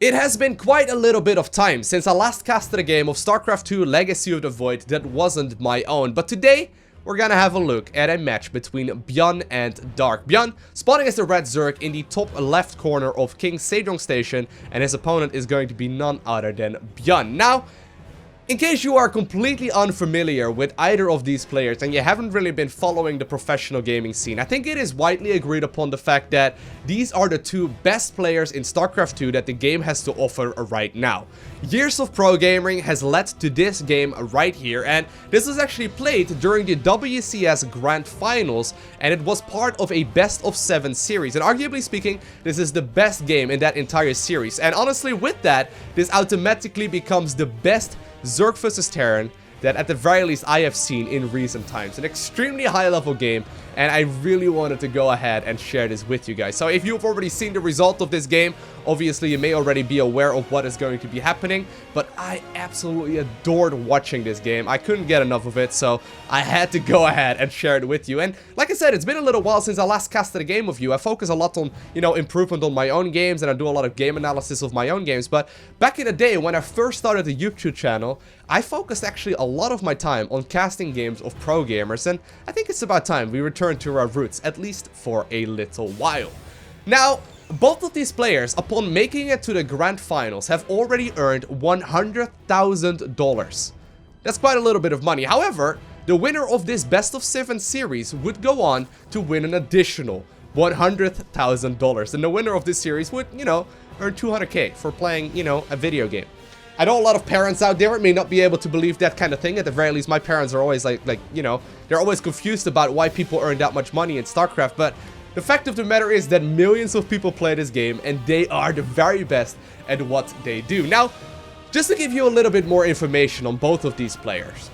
It has been quite a little bit of time since I last casted a game of StarCraft 2 Legacy of the Void that wasn't my own, but today we're gonna have a look at a match between ByuN and Dark. ByuN spawning as the red Zerg in the top left corner of King Sejong Station, and his opponent is going to be none other than ByuN. Now, in case you are completely unfamiliar with either of these players and you haven't really been following the professional gaming scene, I think it is widely agreed upon the fact that these are the two best players in StarCraft 2 that the game has to offer right now. Years of pro gaming has led to this game right here, and this was actually played during the WCS Grand Finals, and it was part of a best of 7 series, and arguably speaking, this is the best game in that entire series. And honestly, with that, this automatically becomes the best Zerg vs Terran that at the very least I have seen in recent times. An extremely high level game, and I really wanted to go ahead and share this with you guys. So if you've already seen the result of this game, obviously you may already be aware of what is going to be happening, but I absolutely adored watching this game. I couldn't get enough of it, so I had to go ahead and share it with you. And like I said, it's been a little while since I last casted a game with you. I focus a lot on, improvement on my own games, and I do a lot of game analysis of my own games, but back in the day when I first started the YouTube channel, I focused actually a lot of my time on casting games of pro gamers, and I think it's about time we return to our roots, at least for a little while. Now, both of these players, upon making it to the Grand Finals, have already earned $100,000. That's quite a little bit of money. However, the winner of this best of 7 series would go on to win an additional $100,000. And the winner of this series would, earn 200K for playing, a video game. I know a lot of parents out there may not be able to believe that kind of thing. At the very least, my parents are always they're always confused about why people earn that much money in StarCraft. But the fact of the matter is that millions of people play this game, and they are the very best at what they do. Now, just to give you a little bit more information on both of these players.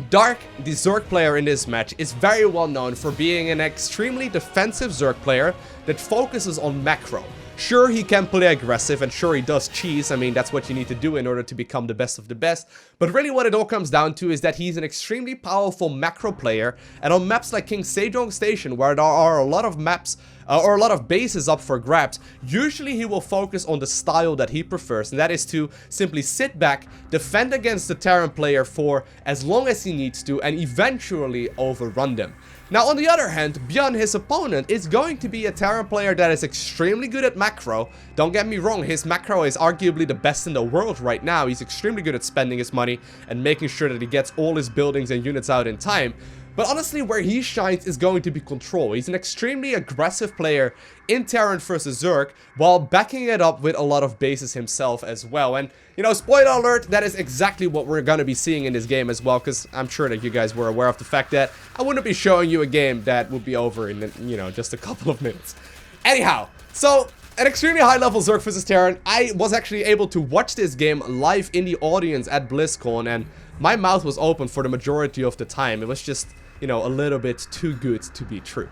Dark, the Zerg player in this match, is very well known for being an extremely defensive Zerg player that focuses on macro. Sure, he can play aggressive, and sure, he does cheese. I mean, that's what you need to do in order to become the best of the best. But really what it all comes down to is that he's an extremely powerful macro player, and on maps like King Sejong Station, where there are a lot of maps or a lot of bases up for grabs, usually he will focus on the style that he prefers, and that is to simply sit back, defend against the Terran player for as long as he needs to, and eventually overrun them. Now, on the other hand, ByuN, his opponent, is going to be a Terran player that is extremely good at macro. Don't get me wrong, his macro is arguably the best in the world right now. He's extremely good at spending his money and making sure that he gets all his buildings and units out in time. But honestly, where he shines is going to be control. He's an extremely aggressive player in Terran vs Zerg, while backing it up with a lot of bases himself as well. And, spoiler alert, that is exactly what we're going to be seeing in this game as well, because I'm sure that you guys were aware of the fact that I wouldn't be showing you a game that would be over in, just a couple of minutes. Anyhow, so an extremely high-level Zerg vs Terran. I was actually able to watch this game live in the audience at BlizzCon, and my mouth was open for the majority of the time. It was just, a little bit too good to be true.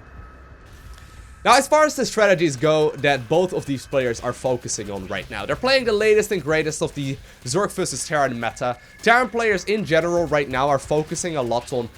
Now, as far as the strategies go that both of these players are focusing on right now, they're playing the latest and greatest of the Zerg vs Terran meta. Terran players in general right now are focusing a lot on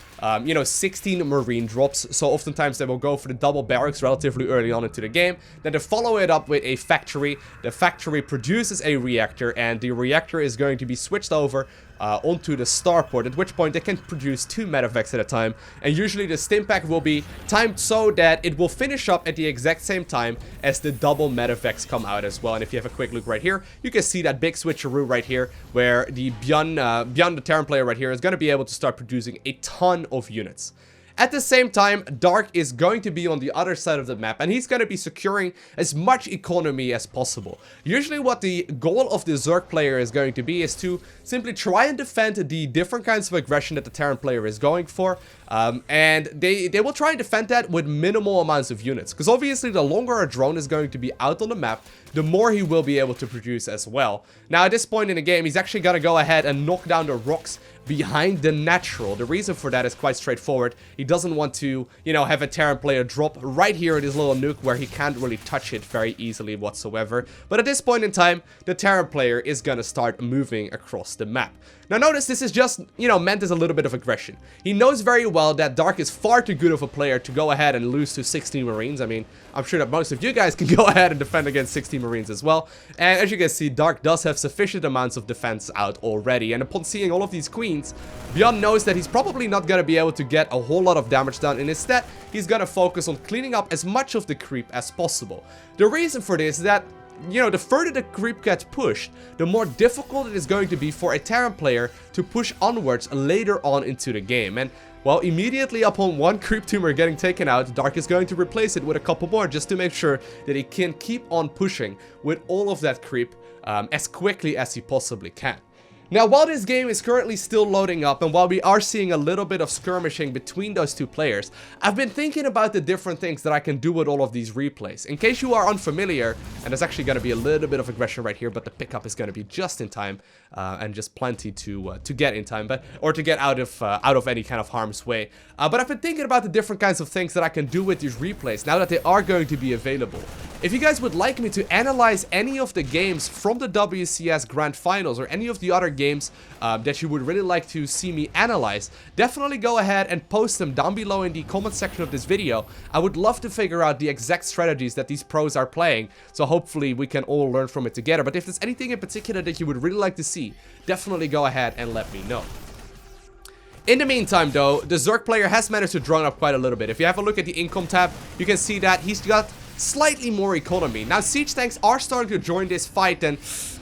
16 marine drops, so oftentimes they will go for the double barracks relatively early on into the game. Then they follow it up with a factory. The factory produces a reactor, and the reactor is going to be switched over onto the starport, at which point they can produce 2 medevacs at a time, and usually the stim pack will be timed so that it will finish up at the exact same time as the double medevacs come out as well. And if you have a quick look right here, you can see that big switcheroo right here, where the ByuN, the Terran player right here, is going to be able to start producing a ton of units. At the same time, Dark is going to be on the other side of the map, and he's going to be securing as much economy as possible. Usually what the goal of the Zerg player is going to be is to simply try and defend the different kinds of aggression that the Terran player is going for, and they will try and defend that with minimal amounts of units, because obviously the longer a drone is going to be out on the map, the more he will be able to produce as well. Now, at this point in the game, he's actually going to go ahead and knock down the rocks behind the natural. The reason for that is quite straightforward. He doesn't want to, you know, have a Terran player drop right here in his little nuke where he can't really touch it very easily whatsoever. But at this point in time, the Terran player is gonna start moving across the map. Now notice this is just, you know, meant as a little bit of aggression. He knows very well that Dark is far too good of a player to go ahead and lose to 16 Marines. I mean, I'm sure that most of you guys can go ahead and defend against 16 Marines as well. And as you can see, Dark does have sufficient amounts of defense out already. And upon seeing all of these queens, ByuN knows that he's probably not going to be able to get a whole lot of damage done. And instead, he's going to focus on cleaning up as much of the creep as possible. The reason for this is that, you know, the further the creep gets pushed, the more difficult it is going to be for a Terran player to push onwards later on into the game. And, well, immediately upon one creep tumor getting taken out, Dark is going to replace it with a couple more just to make sure that he can keep on pushing with all of that creep as quickly as he possibly can. Now, while this game is currently still loading up and while we are seeing a little bit of skirmishing between those two players, I've been thinking about the different things that I can do with all of these replays. In case you are unfamiliar, and there's actually going to be a little bit of aggression right here, but the pickup is going to be just in time and just plenty to get in time, or to get out of any kind of harm's way. But I've been thinking about the different kinds of things that I can do with these replays now that they are going to be available. If you guys would like me to analyze any of the games from the WCS Grand Finals or any of the other games that you would really like to see me analyze, definitely go ahead and post them down below in the comment section of this video. I would love to figure out the exact strategies that these pros are playing, so hopefully we can all learn from it together. But if there's anything in particular that you would really like to see, definitely go ahead and let me know. In the meantime though, the Zerg player has managed to drone up quite a little bit. If you have a look at the income tab, you can see that he's got slightly more economy. Now, siege tanks are starting to join this fight, and,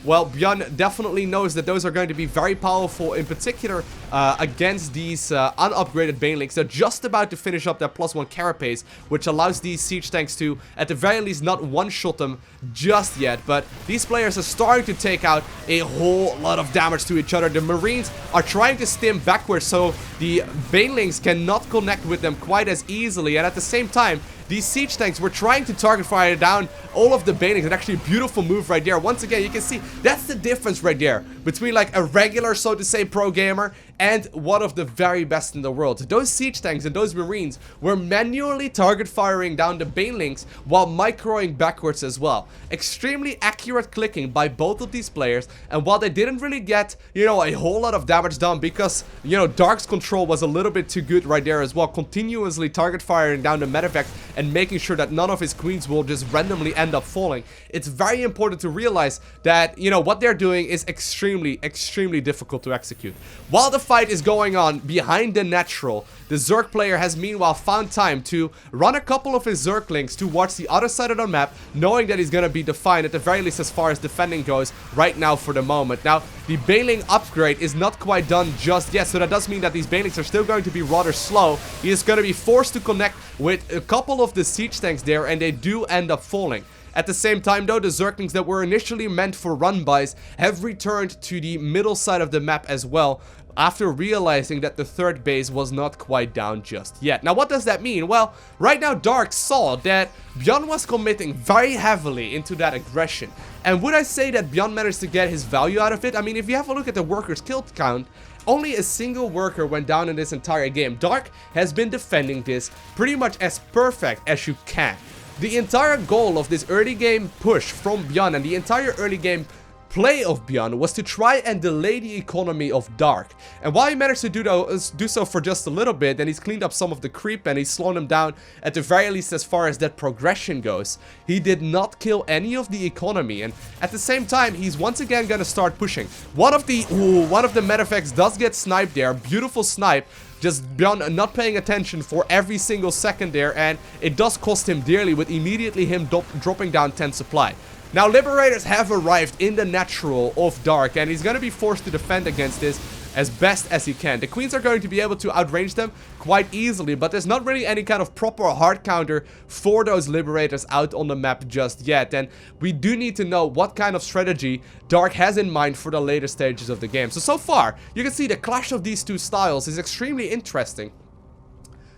well, ByuN definitely knows that those are going to be very powerful, in particular against these unupgraded banelings. They're just about to finish up their +1 carapace, which allows these siege tanks to, at the very least, not one-shot them just yet. But these players are starting to take out a whole lot of damage to each other. The Marines are trying to stim backwards so the banelings cannot connect with them quite as easily, and at the same time, these siege tanks were trying to target fire down all of the banelings. And actually a beautiful move right there. Once again, you can see that's the difference right there between like a regular, so to say, pro gamer and one of the very best in the world. Those siege tanks and those Marines were manually target firing down the banelings while microing backwards as well. Extremely accurate clicking by both of these players, and while they didn't really get, you know, a whole lot of damage done because, you know, Dark's control was a little bit too good right there as well, continuously target firing down the medevac and making sure that none of his queens will just randomly end up falling. It's very important to realize that, you know, what they're doing is extremely difficult to execute. While the fight is going on behind the natural, the Zerg player has meanwhile found time to run a couple of his Zerglings towards the other side of the map, knowing that he's going to be defined, at the very least as far as defending goes right now for the moment. Now, the Baneling upgrade is not quite done just yet, so that does mean that these Banelings are still going to be rather slow. He is going to be forced to connect with a couple of the siege tanks there, and they do end up falling. At the same time though, the Zerglings that were initially meant for run-bys have returned to the middle side of the map as well, after realizing that the third base was not quite down just yet. Now, what does that mean? Well, right now Dark saw that ByuN was committing very heavily into that aggression. And would I say that ByuN managed to get his value out of it? I mean, if you have a look at the workers killed count, only a single worker went down in this entire game. Dark has been defending this pretty much as perfect as you can. The entire goal of this early game push from ByuN and the entire early game play of ByuN was to try and delay the economy of Dark. And while he managed to do so for just a little bit, and he's cleaned up some of the creep and he's slowed him down at the very least as far as that progression goes, he did not kill any of the economy. And at the same time, he's once again gonna start pushing. One of the medeffects does get sniped there. Beautiful snipe. Just ByuN not paying attention for every single second there, and it does cost him dearly with immediately him dropping down 10 supply. Now, Liberators have arrived in the natural of Dark, and he's going to be forced to defend against this as best as he can. The Queens are going to be able to outrange them quite easily, but there's not really any kind of proper hard counter for those Liberators out on the map just yet. And we do need to know what kind of strategy Dark has in mind for the later stages of the game. So far, you can see the clash of these two styles is extremely interesting.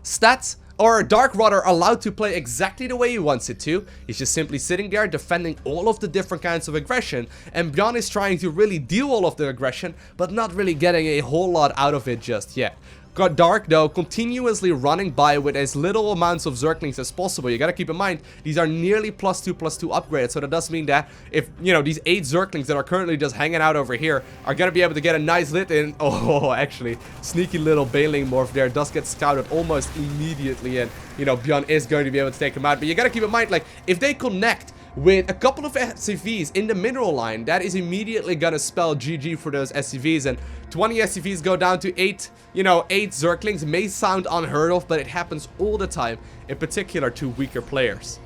Stats or Dark rather, allowed to play exactly the way he wants it to. He's just simply sitting there defending all of the different kinds of aggression, and ByuN is trying to really deal all of the aggression, but not really getting a whole lot out of it just yet. Got Dark though continuously running by with as little amounts of Zerglings as possible. You gotta keep in mind, these are nearly +2/+2 upgrades, so that does mean that if, you know, these 8 Zerglings that are currently just hanging out over here are gonna be able to get a nice lit in. Oh, actually, sneaky little Baneling morph there does get scouted almost immediately, and, you know, ByuN is going to be able to take him out. But you gotta keep in mind, like, if they connect with a couple of SCVs in the mineral line, that is immediately gonna spell GG for those SCVs, and 20 SCVs go down to 8, you know, 8 Zerglings may sound unheard of, but it happens all the time, in particular to weaker players.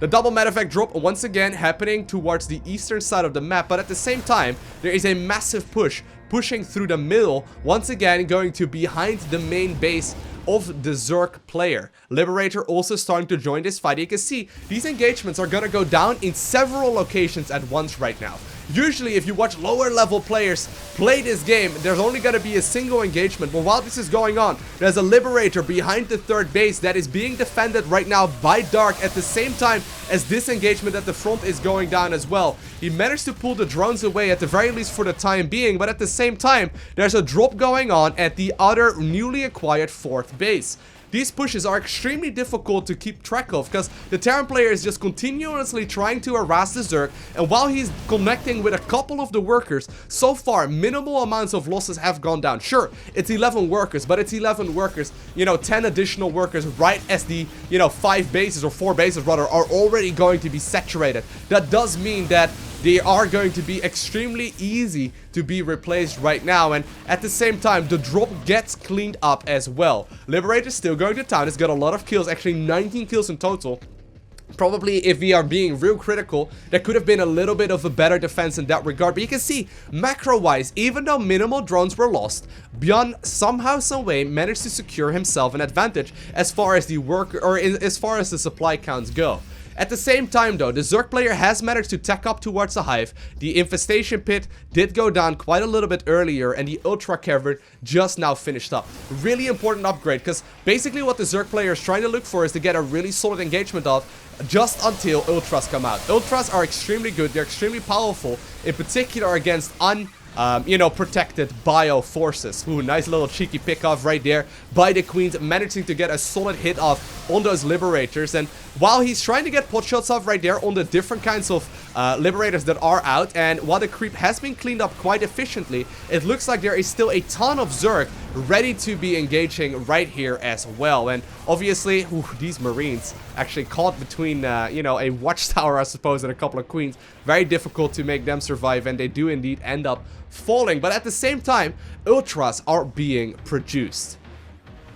The double medevac drop once again happening towards the eastern side of the map, but at the same time, there is a massive push pushing through the middle, once again going to behind the main base of the Zerg player. Liberator also starting to join this fight. You can see these engagements are gonna go down in several locations at once right now. Usually, if you watch lower level players play this game, there's only gonna be a single engagement. But while this is going on, there's a Liberator behind the third base that is being defended right now by Dark at the same time as this engagement at the front is going down as well. He managed to pull the drones away at the very least for the time being, but at the same time, there's a drop going on at the other newly acquired fourth base. These pushes are extremely difficult to keep track of because the Terran player is just continuously trying to harass the Zerg, and while he's connecting with a couple of the workers, so far minimal amounts of losses have gone down. Sure, it's 11 workers, but it's 11 workers, you know, 10 additional workers right as the, you know, 5 bases or 4 bases rather are already going to be saturated. That does mean that they are going to be extremely easy to be replaced right now, and at the same time the drop gets cleaned up as well. Liberator still going to town. It's got a lot of kills, actually 19 kills in total. Probably, if we are being real critical, there could have been a little bit of a better defense in that regard. But you can see, macro-wise, even though minimal drones were lost, ByuN somehow, someway managed to secure himself an advantage as far as the work, or as far as the supply counts go. At the same time though, the Zerg player has managed to tack up towards the hive. The infestation pit did go down quite a little bit earlier, and the ultra cavern just now finished up. Really important upgrade, because basically what the Zerg player is trying to look for is to get a really solid engagement of just until ultras come out. Ultras are extremely good, they're extremely powerful, in particular against you know, protected bio forces. Ooh, nice little cheeky pick off right there by the Queens, managing to get a solid hit off on those Liberators. And while he's trying to get pot shots off right there on the different kinds of Liberators that are out, and while the creep has been cleaned up quite efficiently, it looks like there is still a ton of Zerg ready to be engaging right here as well. And obviously, ooh, these Marines actually caught between, you know, a watchtower, I suppose, and a couple of Queens. Very difficult to make them survive, and they do indeed end up falling. But at the same time, ultras are being produced.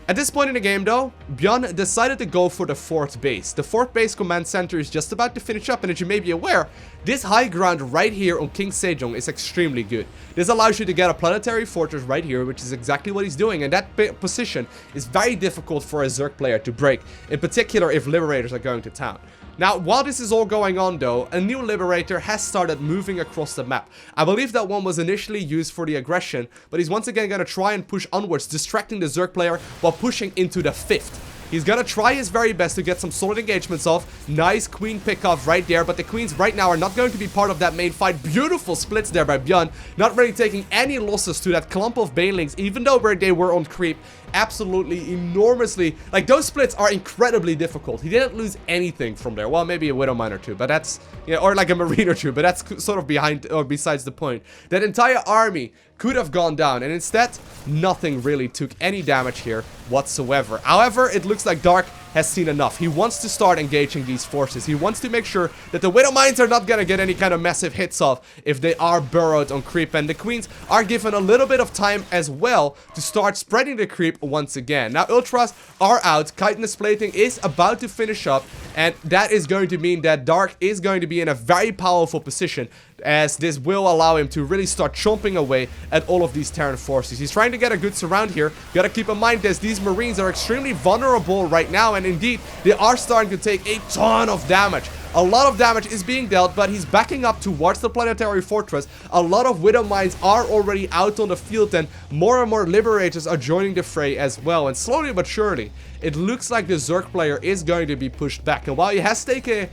At this point in the game though, ByuN decided to go for the fourth base. The fourth base command center is just about to finish up, and as you may be aware, this high ground right here on King Sejong is extremely good. This allows you to get a planetary fortress right here, which is exactly what he's doing, and that position is very difficult for a Zerg player to break, in particular if Liberators are going to town. Now, while this is all going on though, a new Liberator has started moving across the map. I believe that one was initially used for the aggression, but he's once again going to try and push onwards, distracting the Zerg player while pushing into the fifth. He's gonna try his very best to get some solid engagements off. Nice queen pick off right there, but the queens right now are not going to be part of that main fight. Beautiful splits there by ByuN, not really taking any losses to that clump of banelings, even though where they were on creep. Absolutely enormously, like, those splits are incredibly difficult. He didn't lose anything from there. Well, maybe a Widowmine or two, but that's, you know, or like a Marine or two, but that's sort of behind or besides the point. That entire army could have gone down, and instead nothing really took any damage here whatsoever. However, it looks like Dark has seen enough. He wants to start engaging these forces. He wants to make sure that the Widowmines are not gonna get any kind of massive hits off if they are burrowed on creep, and the queens are given a little bit of time as well to start spreading the creep once again. Now ultras are out, chitinous plating is about to finish up, and that is going to mean that Dark is going to be in a very powerful position, as this will allow him to really start chomping away at all of these Terran forces. He's trying to get a good surround here. You gotta keep in mind that these Marines are extremely vulnerable right now, and indeed, they are starting to take a ton of damage A lot of damage is being dealt, but he's backing up towards the planetary fortress. A lot of Widow Mines are already out on the field, and more Liberators are joining the fray as well. And slowly but surely, it looks like the Zerg player is going to be pushed back. And while he has taken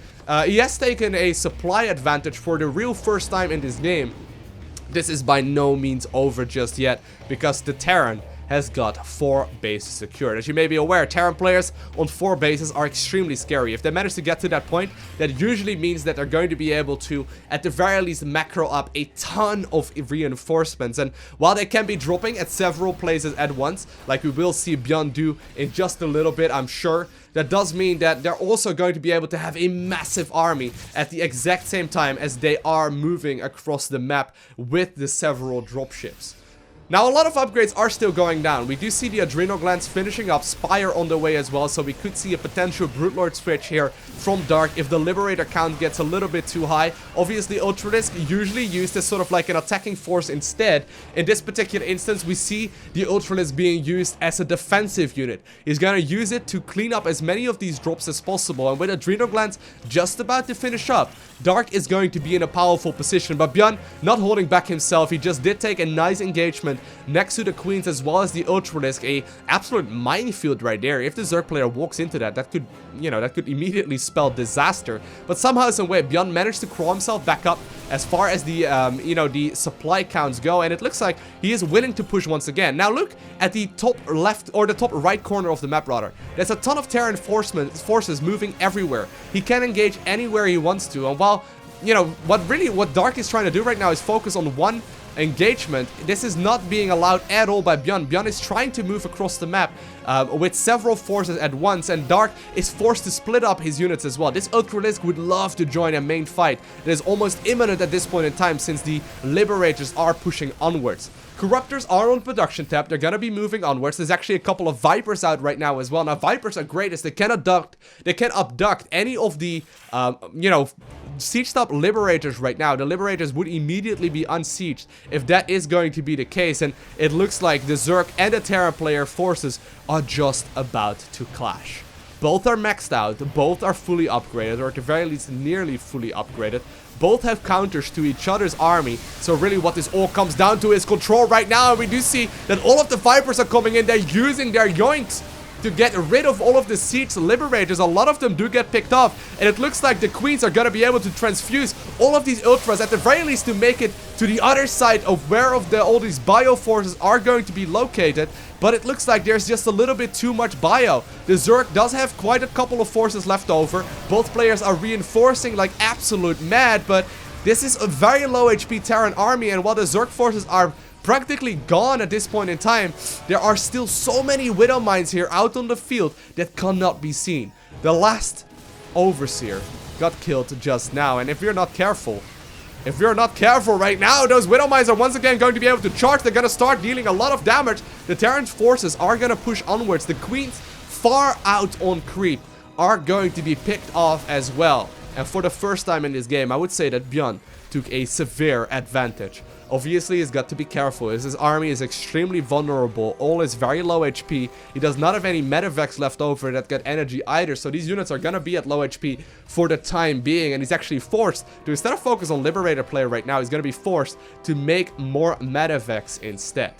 a supply advantage for the real first time in this game, this is by no means over just yet, because the Terran has got 4 bases secured. As you may be aware, Terran players on 4 bases are extremely scary. If they manage to get to that point, that usually means that they're going to be able to, at the very least, macro up a ton of reinforcements. And while they can be dropping at several places at once, like we will see ByuN do in just a little bit, I'm sure, that does mean that they're also going to be able to have a massive army at the exact same time as they are moving across the map with the several dropships. Now, a lot of upgrades are still going down. We do see the Adrenal Glands finishing up, Spire on the way as well, so we could see a potential Broodlord switch here from Dark if the Liberator count gets a little bit too high. Obviously, Ultralisk usually used as sort of like an attacking force instead. In this particular instance, we see the Ultralisk being used as a defensive unit. He's gonna use it to clean up as many of these drops as possible, and with Adrenal Glands just about to finish up, Dark is going to be in a powerful position, but ByuN not holding back himself. He just did take a nice engagement next to the Queens as well as the Ultralisk, a absolute minefield right there. If the Zerg player walks into that, that could, you know, that could immediately spell disaster. But somehow, some way, ByuN managed to crawl himself back up as far as the, you know, the supply counts go, and it looks like he is willing to push once again. Now look at the top left, or the top right corner of the map rather. There's a ton of Terran forces moving everywhere. He can engage anywhere he wants to, and while, you know, what Dark is trying to do right now is focus on one engagement, this is not being allowed at all by ByuN. ByuN is trying to move across the map with several forces at once, and Dark is forced to split up his units as well. This Ultralisk would love to join a main fight that is almost imminent at this point in time, since the Liberators are pushing onwards. Corruptors are on production tab. They're gonna be moving onwards. There's actually a couple of Vipers out right now as well. Now, Vipers are great as they can abduct any of the, you know, sieged up Liberators right now. The Liberators would immediately be unsieged if that is going to be the case, and it looks like the Zerg and the Terran player forces are just about to clash. Both are maxed out, both are fully upgraded, or at the very least nearly fully upgraded. Both have counters to each other's army, so really what this all comes down to is control right now, and we do see that all of the Vipers are coming in. They're using their yoinks to get rid of all of the siege Liberators. A lot of them do get picked off, and it looks like the Queens are gonna be able to transfuse all of these Ultras, at the very least, to make it to the other side of where all these bio forces are going to be located. But it looks like there's just a little bit too much bio. The Zerg does have quite a couple of forces left over. Both players are reinforcing like absolute mad, but this is a very low HP Terran army, and while the Zerg forces are practically gone at this point in time, there are still so many Widow Mines here out on the field that cannot be seen. The last Overseer got killed just now, and if you're not careful right now, those Widow Mines are once again going to be able to charge. They're going to start dealing a lot of damage. The Terran forces are going to push onwards. The Queens far out on creep are going to be picked off as well. And for the first time in this game, I would say that ByuN took a severe advantage. Obviously, he's got to be careful, as his army is extremely vulnerable. All is very low HP. He does not have any medevacs left over that get energy either, so these units are gonna be at low HP for the time being, and he's actually forced to, instead of focus on Liberator player right now, he's gonna be forced to make more medevacs instead.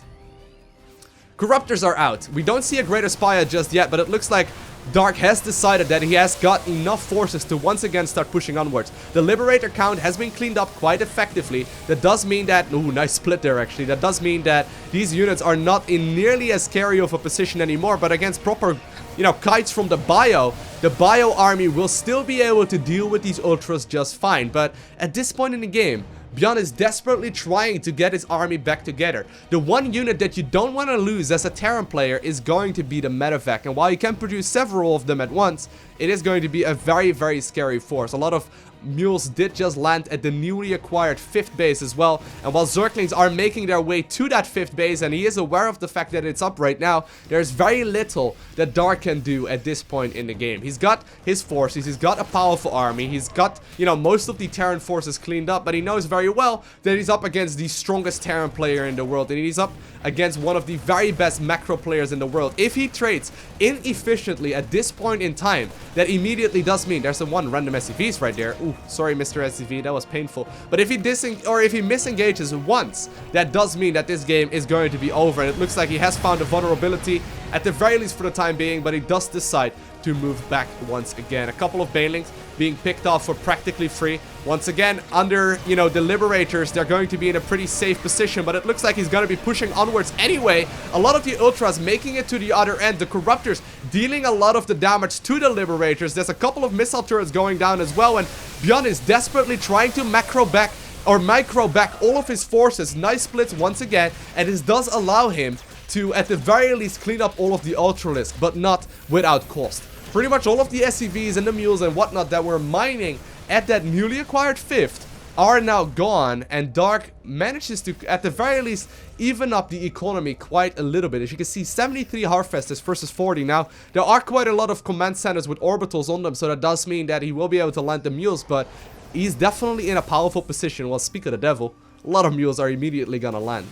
Corruptors are out. We don't see a Great Aspire just yet, but it looks like Dark has decided that he has got enough forces to once again start pushing onwards. The Liberator count has been cleaned up quite effectively. That does mean that... Ooh, nice split there, actually. That does mean that these units are not in nearly as scary of a position anymore, but against proper, you know, kites from the bio army will still be able to deal with these Ultras just fine. But at this point in the game, ByuN is desperately trying to get his army back together. The one unit that you don't want to lose as a Terran player is going to be the medevac, and while you can produce several of them at once, it is going to be a very, very scary force. A lot of mules did just land at the newly acquired 5th base as well. And while Zerglings are making their way to that 5th base, and he is aware of the fact that it's up right now, there's very little that Dark can do at this point in the game. He's got his forces, he's got a powerful army, he's got, you know, most of the Terran forces cleaned up, but he knows very well that he's up against the strongest Terran player in the world, and he's up against one of the very best macro players in the world. If he trades inefficiently at this point in time, that immediately does mean there's some one random SCVs right there. Ooh, sorry, Mr. SCV, that was painful. But if he misengages once, that does mean that this game is going to be over. And it looks like he has found a vulnerability, at the very least for the time being, but he does decide to move back once again. A couple of banelings being picked off for practically free. Once again, under, you know, the Liberators, they're going to be in a pretty safe position, but it looks like he's going to be pushing onwards anyway. A lot of the Ultras making it to the other end. The Corruptors dealing a lot of the damage to the Liberators. There's a couple of missile turrets going down as well, and ByuN is desperately trying to micro back all of his forces. Nice splits once again, and this does allow him to, at the very least, clean up all of the Ultralisk, but not without cost. Pretty much all of the SCVs and the mules and whatnot that were mining at that newly acquired 5th are now gone, and Dark manages to, at the very least, even up the economy quite a little bit. As you can see, 73 Harfesters versus 40. Now, there are quite a lot of command centers with orbitals on them, so that does mean that he will be able to land the mules, but he's definitely in a powerful position. Well, speak of the devil, a lot of mules are immediately gonna land.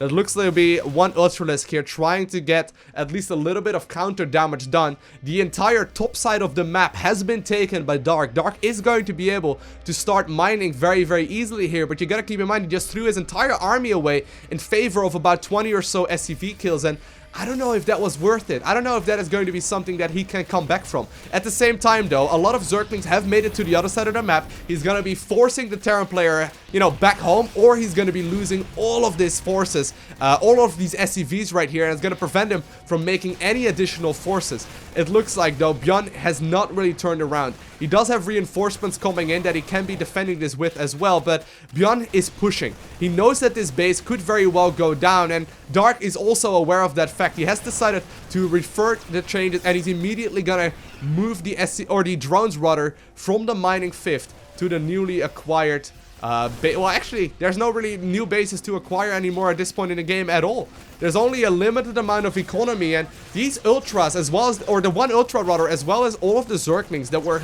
It looks like there'll be one Ultralisk here trying to get at least a little bit of counter damage done. The entire top side of the map has been taken by Dark. Dark is going to be able to start mining very, very easily here, but you gotta keep in mind he just threw his entire army away in favor of about 20 or so SCV kills, and I don't know if that was worth it. I don't know if that is going to be something that he can come back from. At the same time, though, a lot of Zerglings have made it to the other side of the map. He's going to be forcing the Terran player, you know, back home, or he's going to be losing all of these forces, all of these SCVs right here, and it's going to prevent him from making any additional forces. It looks like, though, ByuN has not really turned around. He does have reinforcements coming in that he can be defending this with as well, but ByuN is pushing. He knows that this base could very well go down, and Dark is also aware of that fact. He has decided to revert the changes, and he's immediately gonna move the the drones rather from the mining 5th to the newly acquired well, actually, there's no really new bases to acquire anymore at this point in the game at all. There's only a limited amount of economy, and these Ultras, as well as, or the one Ultra rather, as well as all of the Zerglings that were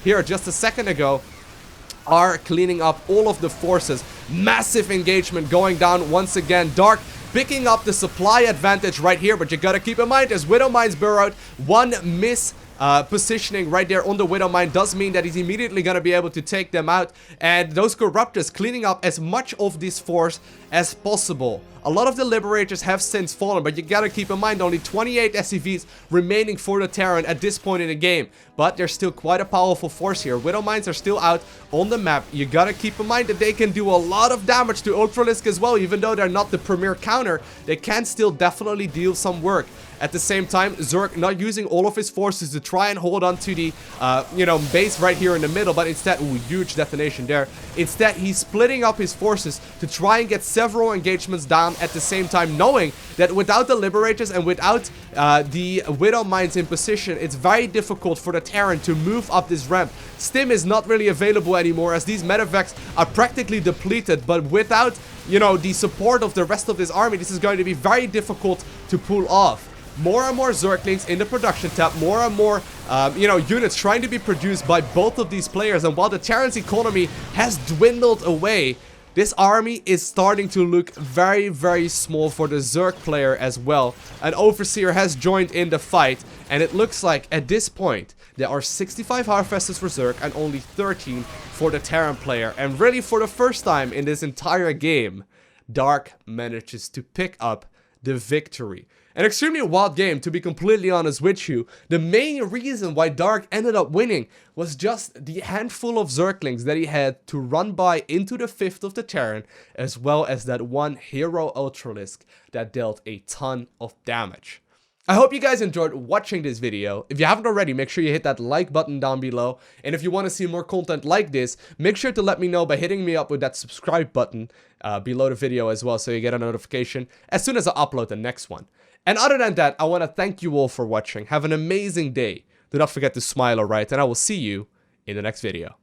here just a second ago, are cleaning up all of the forces. Massive engagement going down once again. Dark picking up the supply advantage right here, but you gotta keep in mind, as Widow Mines burrowed, one miss positioning right there on the Widow Mine does mean that he's immediately going to be able to take them out, and those Corruptors cleaning up as much of this force as possible. A lot of the Liberators have since fallen, but you gotta keep in mind only 28 SCVs remaining for the Terran at this point in the game. But there's still quite a powerful force here. Widow Mines are still out on the map. You gotta keep in mind that they can do a lot of damage to Ultralisk as well. Even though they're not the premier counter, they can still definitely deal some work. At the same time, Zerg not using all of his forces to try and hold on to the, you know, base right here in the middle, but instead, ooh, huge detonation there. Instead, he's splitting up his forces to try and get several engagements down at the same time, knowing that without the Liberators and without the Widow Mines in position, it's very difficult for the Terran to move up this ramp. Stim is not really available anymore, as these medevacs are practically depleted, but without, you know, the support of the rest of this army, this is going to be very difficult to pull off. More and more Zerglings in the production tab, more and more, you know, units trying to be produced by both of these players. And while the Terran's economy has dwindled away, this army is starting to look very, very small for the Zerg player as well. An Overseer has joined in the fight, and it looks like at this point there are 65 Harfesters for Zerg and only 13 for the Terran player. And really, for the first time in this entire game, Dark manages to pick up the victory. An extremely wild game, to be completely honest with you. The main reason why Dark ended up winning was just the handful of Zerglings that he had to run by into the 5th of the Terran, as well as that one hero Ultralisk that dealt a ton of damage. I hope you guys enjoyed watching this video. If you haven't already, make sure you hit that like button down below. And if you want to see more content like this, make sure to let me know by hitting me up with that subscribe button below the video as well, so you get a notification as soon as I upload the next one. And other than that, I want to thank you all for watching. Have an amazing day. Do not forget to smile, alright? And I will see you in the next video.